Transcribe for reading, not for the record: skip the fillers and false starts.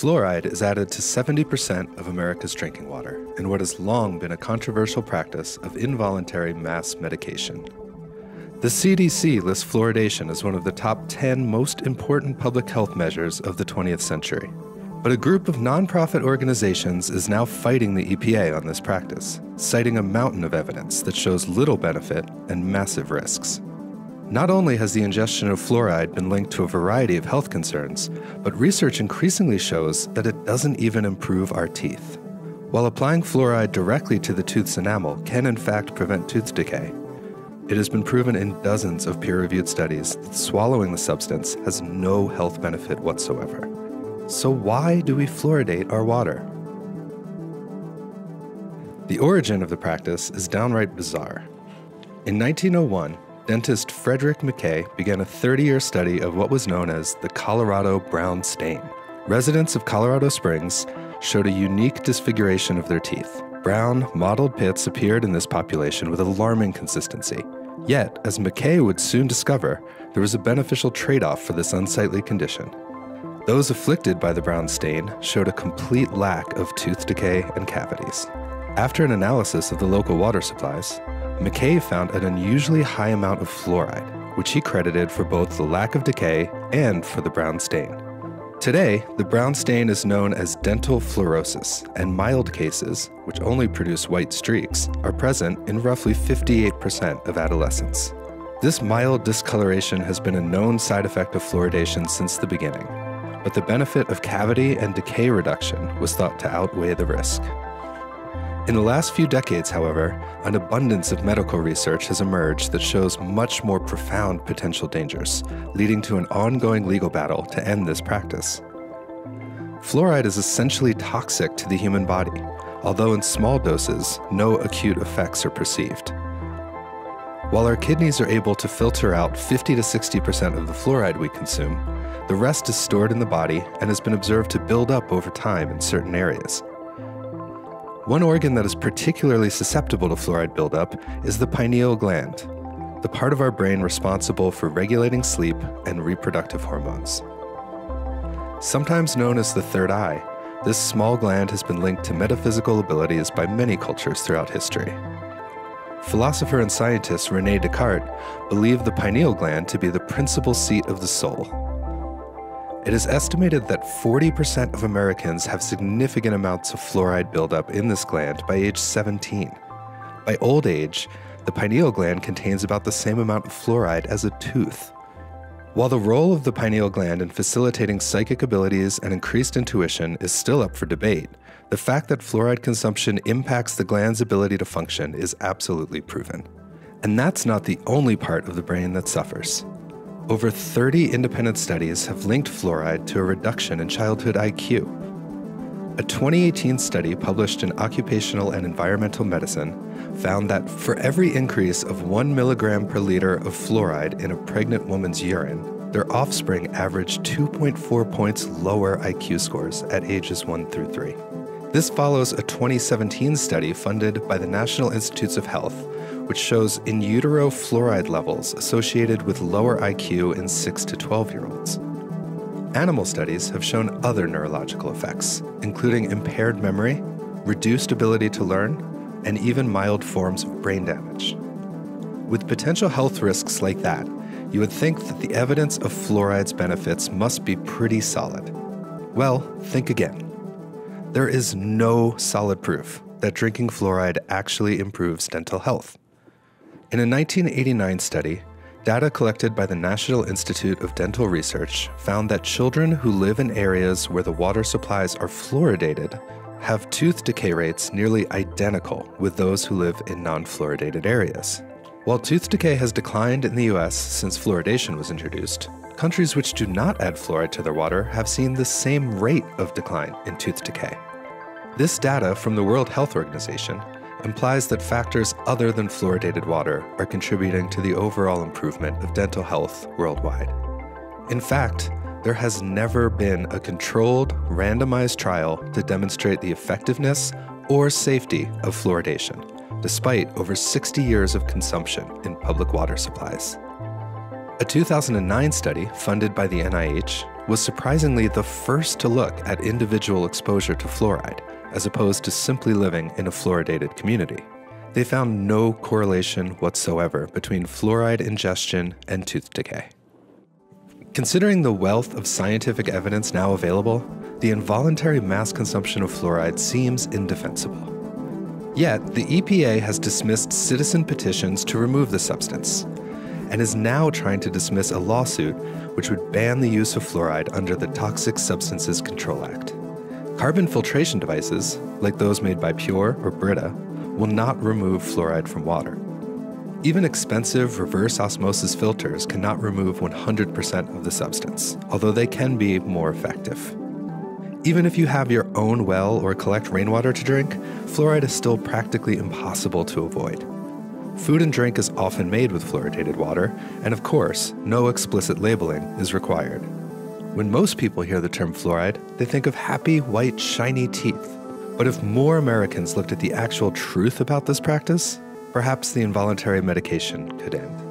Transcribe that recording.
Fluoride is added to 70% of America's drinking water in what has long been a controversial practice of involuntary mass medication. The CDC lists fluoridation as one of the top 10 most important public health measures of the 20th century. But a group of nonprofit organizations is now fighting the EPA on this practice, citing a mountain of evidence that shows little benefit and massive risks. Not only has the ingestion of fluoride been linked to a variety of health concerns, but research increasingly shows that it doesn't even improve our teeth. While applying fluoride directly to the tooth's enamel can in fact prevent tooth decay, it has been proven in dozens of peer-reviewed studies that swallowing the substance has no health benefit whatsoever. So why do we fluoridate our water? The origin of the practice is downright bizarre. In 1901, dentist Frederick Mackay began a 30-year study of what was known as the Colorado brown stain. Residents of Colorado Springs showed a unique disfiguration of their teeth. Brown, mottled pits appeared in this population with alarming consistency. Yet, as Mackay would soon discover, there was a beneficial trade-off for this unsightly condition. Those afflicted by the brown stain showed a complete lack of tooth decay and cavities. After an analysis of the local water supplies, Mackay found an unusually high amount of fluoride, which he credited for both the lack of decay and for the brown stain. Today, the brown stain is known as dental fluorosis, and mild cases, which only produce white streaks, are present in roughly 58% of adolescents. This mild discoloration has been a known side effect of fluoridation since the beginning, but the benefit of cavity and decay reduction was thought to outweigh the risk. In the last few decades, however, an abundance of medical research has emerged that shows much more profound potential dangers, leading to an ongoing legal battle to end this practice. Fluoride is essentially toxic to the human body, although in small doses, no acute effects are perceived. While our kidneys are able to filter out 50 to 60% of the fluoride we consume, the rest is stored in the body and has been observed to build up over time in certain areas. One organ that is particularly susceptible to fluoride buildup is the pineal gland, the part of our brain responsible for regulating sleep and reproductive hormones. Sometimes known as the third eye, this small gland has been linked to metaphysical abilities by many cultures throughout history. Philosopher and scientist René Descartes believed the pineal gland to be the principal seat of the soul. It is estimated that 40% of Americans have significant amounts of fluoride buildup in this gland by age 17. By old age, the pineal gland contains about the same amount of fluoride as a tooth. While the role of the pineal gland in facilitating psychic abilities and increased intuition is still up for debate, the fact that fluoride consumption impacts the gland's ability to function is absolutely proven. And that's not the only part of the brain that suffers. Over 30 independent studies have linked fluoride to a reduction in childhood IQ. A 2018 study published in Occupational and Environmental Medicine found that for every increase of 1 milligram per liter of fluoride in a pregnant woman's urine, their offspring averaged 2.4 points lower IQ scores at ages 1 through 3. This follows a 2017 study funded by the National Institutes of Health, which shows in utero fluoride levels associated with lower IQ in 6 to 12-year-olds. Animal studies have shown other neurological effects, including impaired memory, reduced ability to learn, and even mild forms of brain damage. With potential health risks like that, you would think that the evidence of fluoride's benefits must be pretty solid. Well, think again. There is no solid proof that drinking fluoride actually improves dental health. In a 1989 study, data collected by the National Institute of Dental Research found that children who live in areas where the water supplies are fluoridated have tooth decay rates nearly identical with those who live in non-fluoridated areas. While tooth decay has declined in the US since fluoridation was introduced, countries which do not add fluoride to their water have seen the same rate of decline in tooth decay. This data from the World Health Organization implies that factors other than fluoridated water are contributing to the overall improvement of dental health worldwide. In fact, there has never been a controlled, randomized trial to demonstrate the effectiveness or safety of fluoridation, despite over 60 years of consumption in public water supplies. A 2009 study funded by the NIH was surprisingly the first to look at individual exposure to fluoride, as opposed to simply living in a fluoridated community. They found no correlation whatsoever between fluoride ingestion and tooth decay. Considering the wealth of scientific evidence now available, the involuntary mass consumption of fluoride seems indefensible. Yet, the EPA has dismissed citizen petitions to remove the substance, and is now trying to dismiss a lawsuit which would ban the use of fluoride under the Toxic Substances Control Act. Carbon filtration devices, like those made by Pure or Brita, will not remove fluoride from water. Even expensive reverse osmosis filters cannot remove 100% of the substance, although they can be more effective. Even if you have your own well or collect rainwater to drink, fluoride is still practically impossible to avoid. Food and drink is often made with fluoridated water, and of course, no explicit labeling is required. When most people hear the term fluoride, they think of happy, white, shiny teeth. But if more Americans looked at the actual truth about this practice, perhaps the involuntary medication could end.